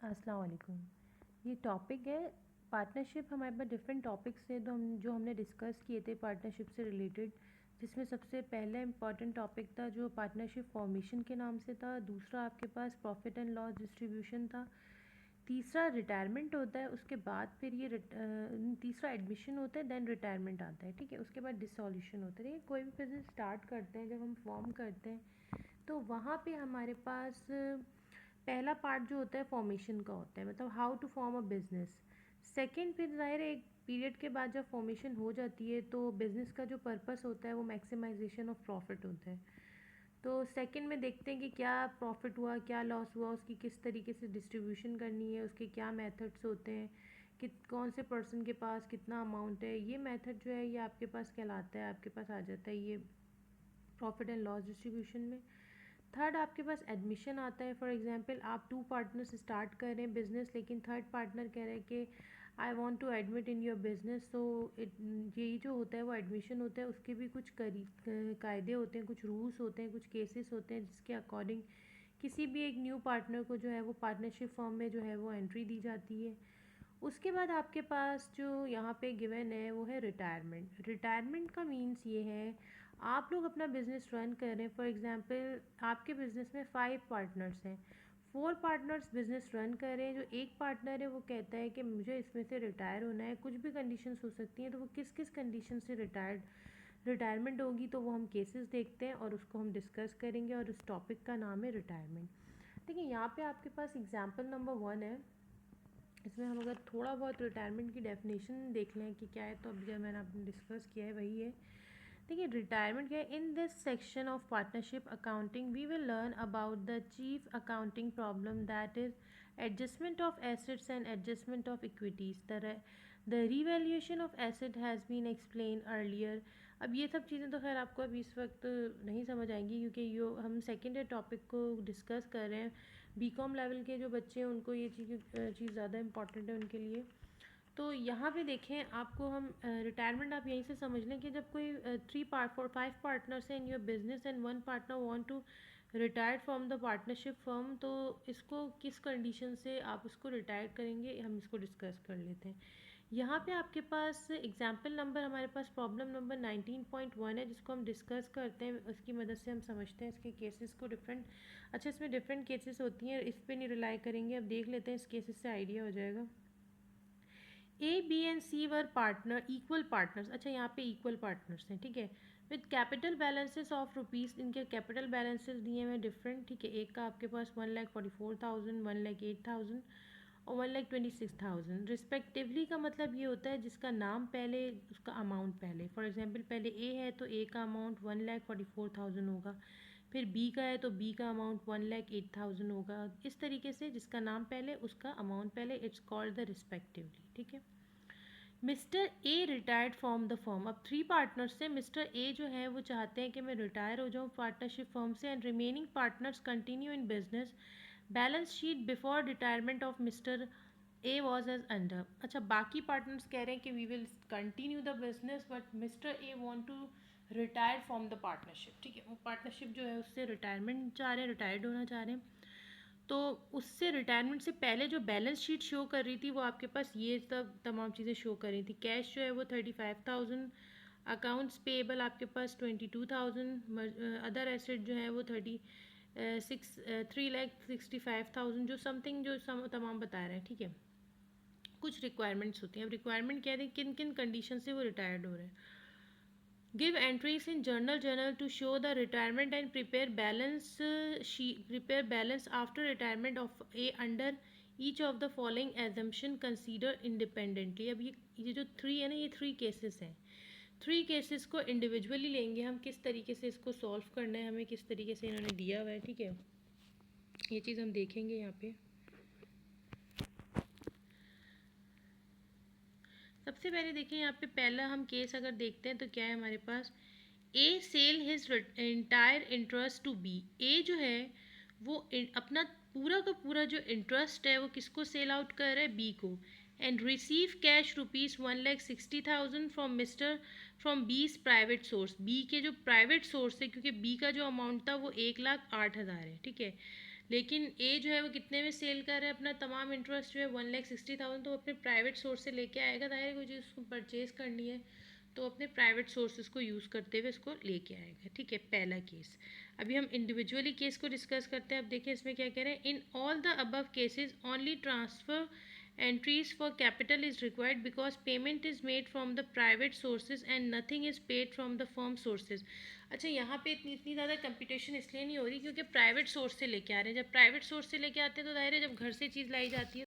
अस्सलाम वालेकुम। ये टॉपिक है पार्टनरशिप। हमारे पास डिफरेंट टॉपिक्स थे जो हमने डिस्कस किए थे पार्टनरशिप से रिलेटेड, जिसमें सबसे पहला इम्पॉर्टेंट टॉपिक था जो पार्टनरशिप फॉर्मेशन के नाम से था। दूसरा आपके पास प्रॉफिट एंड लॉस डिस्ट्रीब्यूशन था। तीसरा रिटायरमेंट होता है, उसके बाद फिर तीसरा एडमिशन होता है, देन रिटायरमेंट आता है। ठीक है, उसके बाद डिसॉल्यूशन होता है। कोई भी बिजनेस स्टार्ट करते हैं, जब हम फॉर्म करते हैं तो वहाँ पे हमारे पास पहला पार्ट जो होता है फॉर्मेशन का होता है, मतलब how to form a business. Second, फिर ज़ाहिर है एक पीरियड के बाद जब फॉर्मेशन हो जाती है तो बिज़नेस का जो पर्पस होता है वो मैक्सिमाइजेशन ऑफ प्रॉफिट होता है। तो सेकंड में देखते हैं कि क्या प्रॉफिट हुआ, क्या लॉस हुआ, उसकी किस तरीके से डिस्ट्रीब्यूशन करनी है, उसके क्या मेथड्स होते हैं, कि कौन से पर्सन के पास कितना अमाउंट है। ये मेथड जो है ये आपके पास कहलाता है, आपके पास आ जाता है ये प्रॉफिट एंड लॉस डिस्ट्रीब्यूशन में। थर्ड आपके पास एडमिशन आता है। फॉर एग्जांपल आप टू पार्टनर्स स्टार्ट कर रहे हैं बिजनेस, लेकिन थर्ड पार्टनर कह रहे हैं कि I want to admit in your business. तो यही जो होता है वो एडमिशन होता है। उसके भी कुछ कायदे होते हैं, कुछ रूल्स होते हैं, कुछ केसेस होते हैं जिसके अकॉर्डिंग किसी भी एक न्यू पार्टनर को जो है वो पार्टनरशिप फॉर्म में जो है वो एंट्री दी जाती है। उसके बाद आपके पास जो यहाँ पे गिवन है वो है रिटायरमेंट। रिटायरमेंट का मीन्स ये है, आप लोग अपना बिजनेस रन कर रहे हैं। फॉर एग्जांपल आपके बिजनेस में 5 पार्टनर्स हैं, 4 पार्टनर्स बिजनेस रन कर रहे हैं। जो एक पार्टनर है वो कहता है कि मुझे इसमें से रिटायर होना है, कुछ भी कंडीशंस हो सकती हैं, तो वो किस किस कंडीशन से रिटायरमेंट होगी, तो वो हम केसेस देखते हैं और उसको हम डिस्कस करेंगे, और उस टॉपिक का नाम है रिटायरमेंट। देखिए यहाँ पे आपके पास एग्जाम्पल नंबर 1 है। इसमें हम अगर थोड़ा बहुत रिटायरमेंट की डेफिनेशन देख लें कि क्या है, तो अभी जो मैंने आपने डिस्कस किया है वही है। देखिए रिटायरमेंट क्या है। In this section of partnership accounting we will learn about the chief accounting problem, that is adjustment of assets and adjustment of equities. The revaluation of asset has been explain earlier. अब ये सब चीज़ें तो खैर आपको अभी इस वक्त नहीं समझ आएंगी, क्योंकि यो हम सेकेंड ईयर टॉपिक को डिस्कस कर रहे हैं। बीकॉम लेवल के जो बच्चे हैं उनको ये चीज़ ज़्यादा इंपॉर्टेंट है उनके लिए। तो यहाँ पे देखें, आपको हम रिटायरमेंट आप यहीं से समझ लें कि जब कोई 5 पार्टनर्स हैं in your business and one partner want to retire from the partnership firm, तो इसको किस कंडीशन से आप इसको रिटायर करेंगे हम इसको डिस्कस कर लेते हैं। यहाँ पे आपके पास एग्जाम्पल नंबर, हमारे पास प्रॉब्लम नंबर 19.1 है, जिसको हम डिस्कस करते हैं। उसकी मदद से हम समझते हैं इसके केसेस को। डिफरेंट अच्छा इसमें डिफरेंट केसेस होती हैं, इस पर नहीं रिलाई करेंगे। अब देख लेते हैं, इस केसेस से आइडिया हो जाएगा। A B and C were partner equal partners. अच्छा यहाँ पे इक्वल पार्टनर्स हैं, ठीक है। With capital balances of rupees, इनके कैपिटल बैलेंसेस दिए हुए हैं डिफरेंट, ठीक है। एक का आपके पास 1,44,000, 1,08,000 और 1,26,000 रिस्पेक्टिवली। का मतलब ये होता है जिसका नाम पहले, उसका अमाउंट पहले। फॉर एग्जांपल पहले ए है तो ए का अमाउंट 1,44,000 होगा। फिर बी का है तो बी का अमाउंट 1,08,000 होगा। इस तरीके से जिसका नाम पहले उसका अमाउंट पहले, इट्स कॉल्ड द रिस्पेक्टिवली, ठीक है। Mister a retired from the firm. अब 3 पार्टनर्स से मिस्टर ए जो है वो चाहते हैं कि मैं रिटायर हो जाऊँ पार्टनरशिप फर्म से, and remaining partners continue in business. Balance sheet before retirement of mister A was as under. अच्छा बाकी पार्टनर्स कह रहे हैं कि we will continue the business, but mister A want to retire from the partnership, ठीक है। वो partnership जो है उससे रिटायरमेंट चाह रहे हैं, रिटायर्ड होना चाह रहे हैं। तो उससे रिटायरमेंट से पहले जो बैलेंस शीट शो कर रही थी वो आपके पास ये सब तमाम चीज़ें शो कर रही थी। कैश जो है वो 35,000, अकाउंट्स पेएबल आपके पास 22,000, अदर एसेट जो है वो 3,65,000, जो समथिंग जो तमाम बता रहे हैं, ठीक है। कुछ रिक्वायरमेंट्स होती हैं। अब रिक्वायरमेंट कह रहे हैं किन किन कंडीशन से वो रिटायर्ड हो रहे हैं। Give entries in journal to show the retirement and prepare balance after retirement of A under each of the following assumption consider independently। अब ये जो 3 है ना, ये 3 केसेस हैं। 3 केसेस को इंडिविजुअली लेंगे हम, किस तरीके से इसको सॉल्व करना है, हमें किस तरीके से इन्होंने दिया हुआ है, ठीक है। ये चीज़ हम देखेंगे यहाँ पे। सबसे पहले देखें यहाँ पे पहला हम केस अगर देखते हैं तो क्या है हमारे पास। A sell his entire interest to B. A जो है वो अपना पूरा का पूरा जो इंटरेस्ट है वो किसको सेल आउट कर रहा है, बी को। एंड रिसीव कैश ₹1,60,000 फ्रॉम बीस प्राइवेट सोर्स। बी के जो प्राइवेट सोर्स है, क्योंकि बी का जो अमाउंट था वो 1,08,000 है, ठीक है। लेकिन ए जो है वो कितने में सेल कर रहा है, अपना तमाम इंटरेस्ट जो है 1,60,000, तो अपने प्राइवेट सोर्स से लेके आएगा। दायरे कोई चीज़ उसको परचेज़ करनी है तो अपने प्राइवेट सोर्सेज को यूज़ करते हुए इसको लेके आएगा। ठीक है, पहला केस। अभी हम इंडिविजुअली केस को डिस्कस करते हैं। अब देखिए इसमें क्या कह रहे हैं, in all the above cases only transfer entries for capital is required because payment is made from the private sources and nothing is paid from the firm sources। अच्छा, यहाँ पे इतनी ज़्यादा कंपटीशन इसलिए नहीं हो रही क्योंकि प्राइवेट सोर्स से लेके आ रहे हैं। जब प्राइवेट सोर्स से लेके आते हैं तो जाहिर है जब घर से चीज़ लाई जाती है